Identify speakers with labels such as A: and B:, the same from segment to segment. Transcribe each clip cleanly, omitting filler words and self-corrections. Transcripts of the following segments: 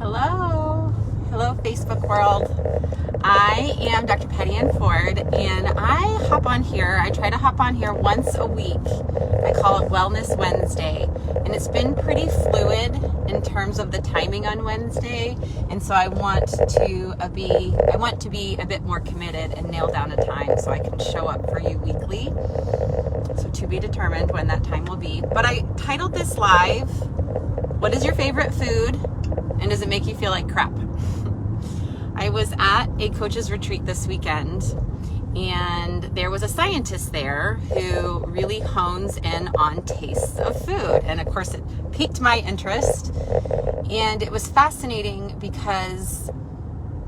A: Hello. Hello, Facebook world. I am Dr. Patty Ann Ford, and I try to hop on here once a week. I call it Wellness Wednesday, and it's been pretty fluid in terms of the timing on Wednesday, and so I want to be a bit more committed and nail down a time so I can show up for you weekly. So to be determined when that time will be. But I titled this live, "What is your favorite food? And does it make you feel like crap?" I was at a coach's retreat this weekend, and there was a scientist there who really hones in on tastes of food. And of course, it piqued my interest. And it was fascinating because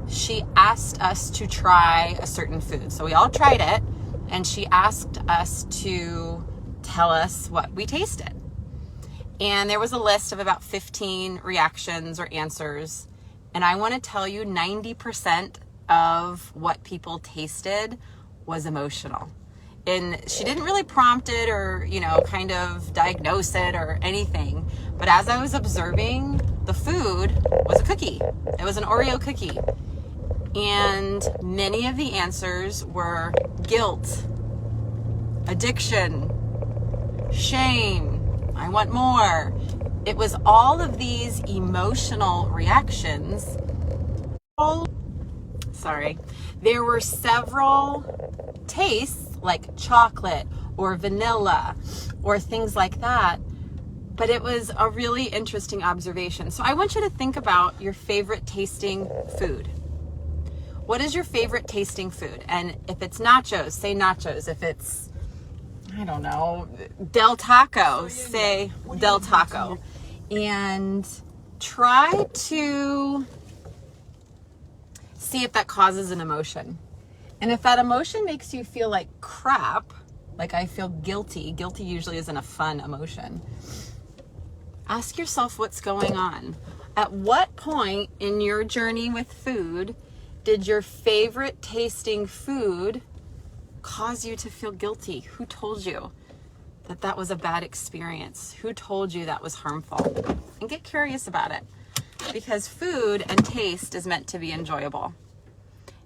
A: she asked us to try a certain food. So we all tried it, and she asked us to tell us what we tasted. And there was a list of about 15 reactions or answers. And I want to tell you 90% of what people tasted was emotional. And she didn't really prompt it or, kind of diagnose it or anything. But as I was observing, the food was a cookie. It was an Oreo cookie. And many of the answers were guilt, addiction, shame, I want more. It was all of these emotional reactions. There were several tastes like chocolate or vanilla or things like that, but it was a really interesting observation. So I want you to think about your favorite tasting food. What is your favorite tasting food? And if it's nachos, say nachos. If it's, I don't know, Del Taco, say Del Taco. And try to see if that causes an emotion. And if that emotion makes you feel like crap, like I feel guilty usually isn't a fun emotion, ask yourself what's going on. At what point in your journey with food did your favorite tasting food cause you to feel guilty? Who told you that was a bad experience? Who told you that was harmful? And get curious about it, because food and taste is meant to be enjoyable.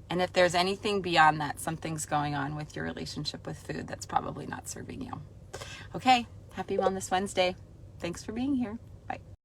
A: And if there's anything beyond that, something's going on with your relationship with food that's probably not serving you. Okay, happy Wellness Wednesday. Thanks for being here.